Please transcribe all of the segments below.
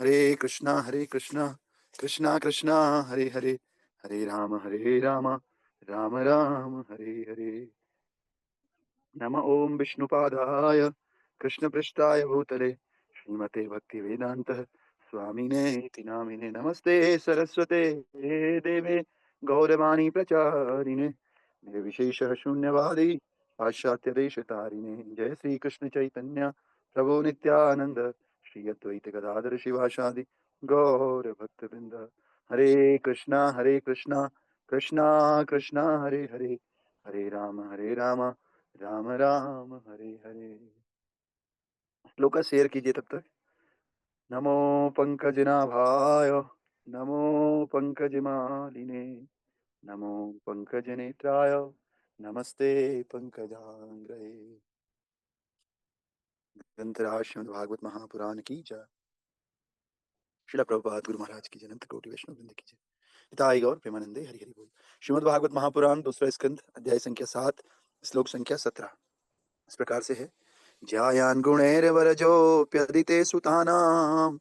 हरे कृष्णा कृष्णा कृष्णा हरे हरे, हरे राम राम राम हरे हरे। नम ओं विष्णुपादाय कृष्णपृष्ठाय भूतले श्रीमते भक्तिवेदांत स्वामिने इति नामिने। नमस्ते सरस्वते देवे गौरवाणी प्रचारिणे निर्विशेष शून्यवादी पाश्चात्य देश तारिणे। जय श्री कृष्ण चैतन्य प्रभु नित्यानंद श्री अद्वैत गदाधर शिवासादि गौर भक्त वृंद। हरे कृष्णा कृष्णा कृष्णा हरे हरे, हरे राम राम राम हरे हरे। श्लोक का शेयर कीजिए तब तक। नमो पंकजनाभाय, नमो पंकजमालिने, नमो पंकजनेत्राय, नमस्ते पंकजांग्रये। ग्रंथराज श्रीमद् भागवत महापुराण की जय। श्रील प्रभुपाद गुरु महाराज की जय। कोटि वैष्णव वृंद की जय। हिताय गौर प्रेमानंदे हरि हरि बोल। श्रीमद् भागवत महापुराण दूसरा स्कंद अध्याय संख्या 7 श्लोक संख्या 17 इस प्रकार से है। ज्यायान् गुणैर्वरजोऽप्यदिते सुतानां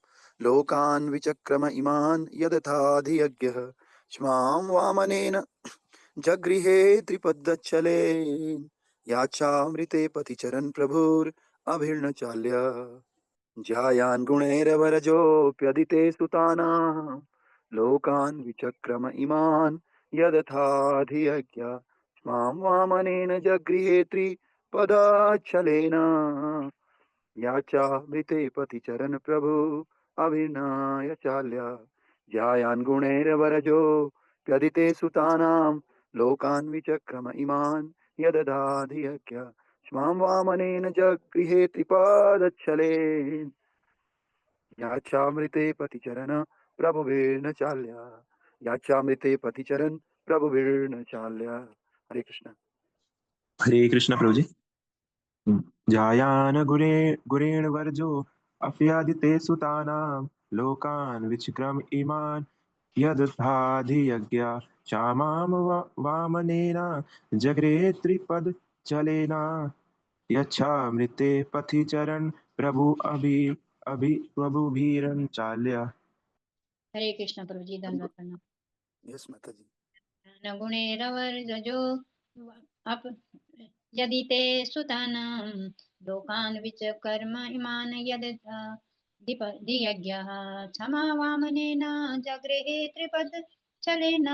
लोकान् विचक्रम इमान् यदथाधियज्ञः क्ष्मां वामनेन जगृहे त्रिपदच्छलेन याचामृते पथिचरन् प्रभुर्अभिर्न चाल्य। ज्यायान् गुणैर्वरजोऽप्यदिते सुतानां लोकान् विचक्रम इमान् यदथाधियज्ञः क्ष्मां वामनेन जगृहे त्रिपदच्छलेन याचामृते पतिचरण प्रभु अभिनय चाल्य। ज्यायान् गुणैर्वरजो व्यदिते सुतानां लोकान् विचक्रम इमान् यददाधियज्ञ क्ष्मां वामनेन जगृहे त्रिपादच्छलेन याचामृते पतिचरण प्रभुर्न चाल्य। याचामृते पतिचरण प्रभुर्न चाल्य। हरे कृष्ण। हरे कृष्ण प्रभु जी। जायान गुरेण वर्जो अफ्यादिते सुतानां लोकान् विचक्रम इमान् यदधाधियज्ञा क्षामां वामनेन जगरे त्रिपद चलेन यच्छामृते पथि चरण प्रभु अभि प्रभुभिरन चाल्य। हरे कृष्ण प्रभु जी। धन्यवाद करना। यस माता जी। न गुणैरवर्जो अप यदि ते सुतानां लोकान् विचकर्म इमान् यद् धियज्ञः क्षमा वामनेन जगृहे त्रिपद चलेन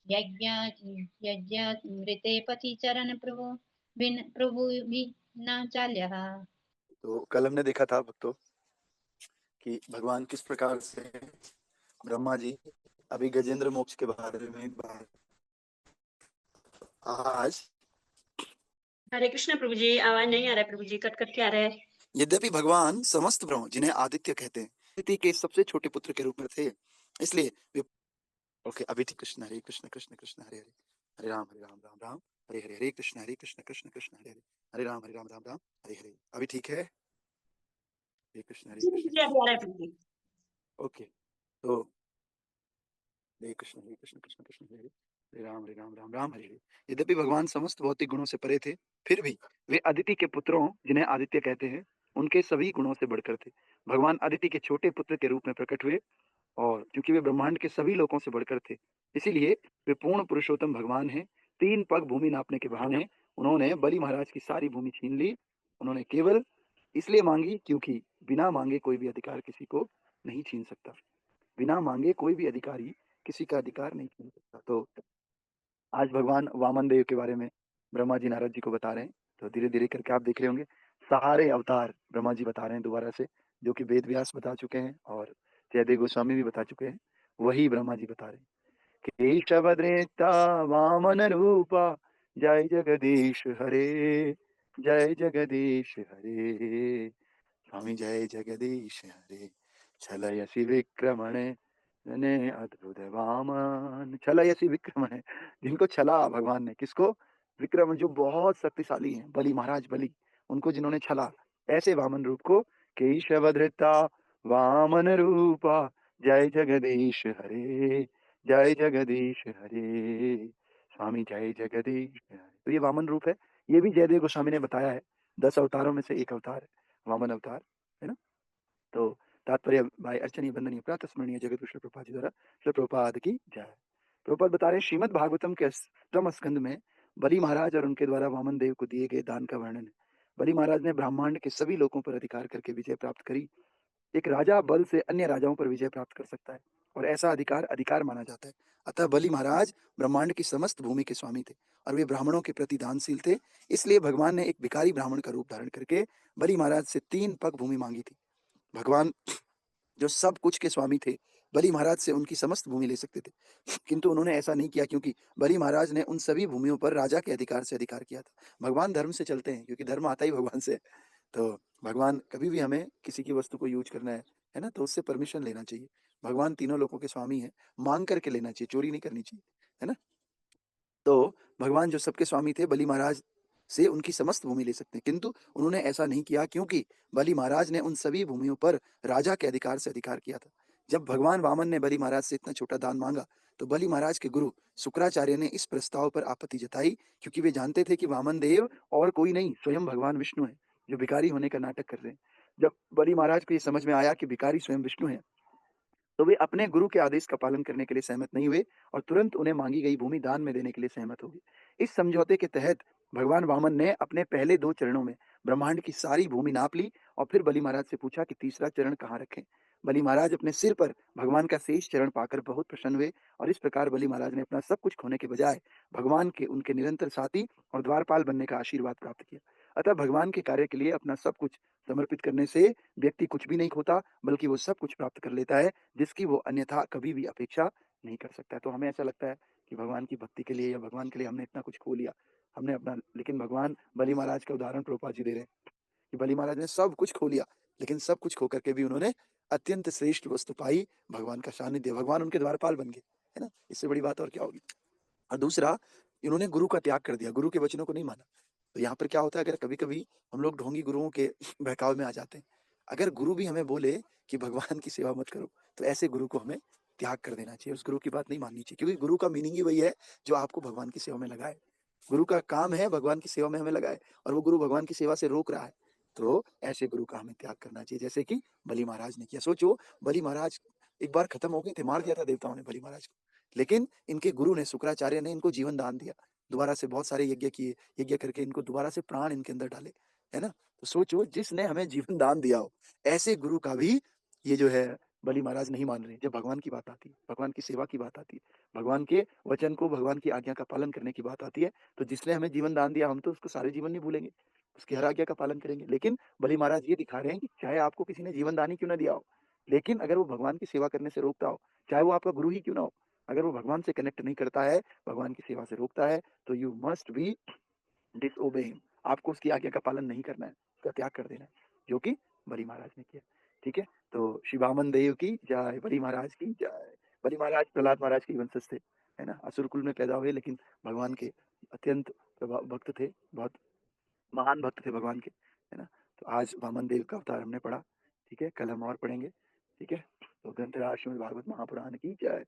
यज्ञ पति चरण प्रभु भी न चाल्यः। तो कल हमने देखा था भक्तों कि भगवान किस प्रकार से ब्रह्मा जी अभी गजेंद्र मोक्ष के बारे में बात। आज हरे कृष्ण प्रभु जी। आवाज नहीं आ रहा है प्रभु जी, कट कट के आ रहा है। यद्यपि भगवान समस्त ब्रह्म जिन्हें आदित्य कहते हैं आदित्य के सबसे छोटे पुत्र के रूप में थे, इसलिए वे ओके अभी ठीक। कृष्ण हरे कृष्ण कृष्ण कृष्ण हरे हरे, हरे राम राम राम हरे हरे, हरे कृष्ण कृष्ण कृष्ण हरे हरे, हरे राम राम हरे हरे। अभी ठीक है। हरे कृष्ण जी कृष्ण जी, अभी आ रहा है प्रभु जी। ओके। तो हरे कृष्ण कृष्ण कृष्ण हरे हरे, हरे राम राम हरे हरे। यद्यपि भगवान समस्त भौतिक गुणों से परे थे, फिर भी वे अदिति के पुत्रों जिन्हें आदित्य कहते हैं उनके सभी गुणों से बढ़कर थे। भगवान अदिति के छोटे पुत्र के रूप में प्रकट हुए और क्योंकि वे ब्रह्मांड के सभी लोगों से बढ़कर थे, इसीलिए वे पूर्ण पुरुषोत्तम भगवान हैं। 3 पग भूमि नापने के बहाने उन्होंने बलि महाराज की सारी भूमि छीन ली। उन्होंने केवल इसलिए मांगी क्योंकि बिना मांगे कोई भी अधिकार किसी को नहीं छीन सकता। बिना मांगे कोई भी अधिकारी किसी का अधिकार नहीं छीन सकता। तो आज भगवान वामन देव के बारे में ब्रह्मा जी नारद जी को बता रहे हैं। तो धीरे धीरे करके आप देख रहे होंगे सारे अवतार ब्रह्मा जी बता रहे हैं दोबारा से, जो कि वेद व्यास बता चुके हैं और जयदेव गोस्वामी भी बता चुके हैं, वही ब्रह्मा जी बता रहे हैं। केशवद्रेता वामन रूपा जय जगदीश हरे, जय जगदीश हरे, स्वामी जय जगदीश हरे। छलयसि विक्रमणे ने अद्भुत वामन, छलयसि विक्रमणे, जिनको छला भगवान ने, किसको? विक्रम, जो बहुत शक्तिशाली हैं, बलि महाराज बलि, उनको जिन्होंने छला, ऐसे वामन रूप को केशवधृता वामन रूपा जय जगदीश हरे, जय जगदीश हरे, स्वामी जय जगदीश हरे। तो ये वामन रूप है। ये भी जयदेव गोस्वामी ने बताया है, 10 अवतारों में से एक अवतार है वामन अवतार, है ना। तो तात्पर्य भाई अर्चनीय वंदनीय प्रातः स्मरणीय जगत गुरु श्री प्रभुपाद जी द्वारा श्री प्रभुपाद की जय। प्रभुपाद बता रहे हैं श्रीमद् भागवतम के अष्टम स्कंद में बलि महाराज और उनके द्वारा वामन देव को दिए गए दान का वर्णन है। बलि महाराज ने ब्रह्मांड के सभी लोगों पर अधिकार करके विजय प्राप्त करी। एक राजा बल से अन्य राजाओं पर विजय प्राप्त कर सकता है और ऐसा अधिकार अधिकार माना जाता है। अतः बलि महाराज ब्रह्मांड की समस्त भूमि के स्वामी थे और वे ब्राह्मणों के प्रति दानशील थे। इसलिए भगवान ने एक भिखारी ब्राह्मण का रूप धारण करके बलि महाराज से 3 पग भूमि मांगी थी। भगवान जो सब कुछ के स्वामी थे, बलि महाराज से उनकी समस्त भूमि ले सकते थे, किंतु उन्होंने ऐसा नहीं किया क्योंकि बलि महाराज ने उन सभी भूमियों पर राजा के अधिकार से अधिकार किया था। भगवान धर्म से चलते हैं क्योंकि धर्म आता ही भगवान से है। तो भगवान कभी भी हमें किसी की वस्तु को यूज करना है ना? तो उससे परमिशन लेना चाहिए। भगवान तीनों लोकों के स्वामी हैं, माँग करके लेना चाहिए, चोरी नहीं करनी चाहिए, है ना? तो भगवान जो सबके स्वामी थे, बलि महाराज से उनकी समस्त भूमि ले सकते हैं, किंतु उन्होंने ऐसा नहीं किया क्योंकि बलि महाराज ने उन सभी भूमियों पर राजा के अधिकार से अधिकार किया था। जब भगवान वामन ने बलि महाराज से इतना छोटा दान मांगा, तो बलि महाराज के गुरु शुक्राचार्य ने इस प्रस्ताव पर आपत्ति जताई क्योंकि वे जानते थे कि वामन देव और कोई नहीं, स्वयं भगवान विष्णु हैं, जो भिखारी होने का नाटक कर रहे हैं। जब बलि महाराज को ये समझ में आया कि भिखारी स्वयं विष्णु हैं, तो वे अपने गुरु के आदेश का पालन करने के लिए सहमत नहीं हुए और तुरंत उन्हें मांगी गई भूमि दान में देने के लिए सहमत हो गए। इस समझौते के तहत भगवान वामन ने अपने पहले 2 चरणों में ब्रह्मांड की सारी भूमि नाप ली और फिर बलि महाराज से पूछा कि तीसरा चरण कहाँ रखें। बलि महाराज अपने सिर पर भगवान का शेष चरण पाकर बहुत प्रसन्न हुए और इस प्रकार बलि महाराज ने अपना सब कुछ खोने के बजाय भगवान के उनके निरंतर साथी और द्वारपाल बनने का आशीर्वाद प्राप्त किया। अतः भगवान के कार्य के लिए अपना सब कुछ समर्पित करने से व्यक्ति कुछ भी नहीं खोता, बल्कि वो सब कुछ प्राप्त कर लेता है जिसकी वो अन्यथा कभी भी अपेक्षा नहीं कर सकता है। तो हमें ऐसा लगता है कि भगवान की भक्ति के लिए या भगवान के लिए हमने इतना कुछ खो लिया, हमने अपना, लेकिन भगवान बलि महाराज का उदाहरण प्रभुपाद जी दे रहे हैं कि बलि महाराज ने सब कुछ खो लिया, लेकिन सब कुछ खो करके भी उन्होंने अत्यंत श्रेष्ठ वस्तु पाई, भगवान का सानिध्य, भगवान उनके द्वारपाल बन गए, है ना? इससे बड़ी बात और क्या होगी? और दूसरा, इन्होंने गुरु का त्याग कर दिया, गुरु के वचनों को नहीं माना। तो यहाँ पर क्या होता है, अगर कभी-कभी हम लोग ढोंगी गुरुओं के बहकावे में आ जाते हैं। अगर गुरु भी हमें बोले कि भगवान की सेवा मत करो, तो ऐसे गुरु को हमें त्याग कर देना चाहिए, उस गुरु की बात नहीं माननी चाहिए क्योंकि गुरु का मीनिंग ही वही है जो आपको भगवान की सेवा में लगाए। गुरु का काम है भगवान की सेवा में हमें लगाए और वो गुरु भगवान की सेवा से रोक रहा है, तो ऐसे गुरु का हमें त्याग करना चाहिए जैसे कि बलि महाराज ने किया। सोचो, बलि महाराज एक बार खत्म हो गए थे, मार दिया था देवताओं ने बलि महाराज को, लेकिन इनके गुरु ने, शुक्राचार्य ने इनको जीवन दान दिया। दोबारा से बहुत सारे यज्ञ किए, यज्ञ करके इनको दोबारा से प्राण इनके अंदर डाले, है ना? तो सोचो, जिसने हमें जीवन दान दिया हो, ऐसे गुरु का भी ये जो है बलि महाराज नहीं मान रहे। जब भगवान की बात आती है, भगवान की सेवा की बात आती है, भगवान के वचन को, भगवान की आज्ञा का पालन करने की बात आती है, तो जिसने हमें जीवन दान दिया, हम तो उसको सारे जीवन नहीं भूलेंगे, उसकी हर आज्ञा का पालन करेंगे। लेकिन बलि महाराज ये दिखा रहे हैं कि चाहे आपको किसी ने जीवन दान ही क्यों ना दिया हो, लेकिन अगर वो भगवान की सेवा करने से रोकता हो, चाहे वो आपका गुरु ही क्यों ना हो, अगर वो भगवान से कनेक्ट नहीं करता है, भगवान की सेवा से रोकता है, तो you must be disobey him. आपको उसकी आज्ञा का पालन नहीं करना है, उसका त्याग कर देना है, जो कि बलि महाराज ने किया। ठीक है? तो श्री वामन देव की जय, बलि महाराज की जय। बलि महाराज प्रहलाद महाराज के वंशज थे, है ना? असुर कुल में पैदा हुए, लेकिन भगवान के अत्यंत भक्त थे, बहुत महान भक्त थे भगवान के, है ना? तो आज वामन देव का अवतार हमने पढ़ा, ठीक है? कल हम और पढ़ेंगे, ठीक है? तो ग्रंथराज श्रीमद् भागवत महापुराण की जय।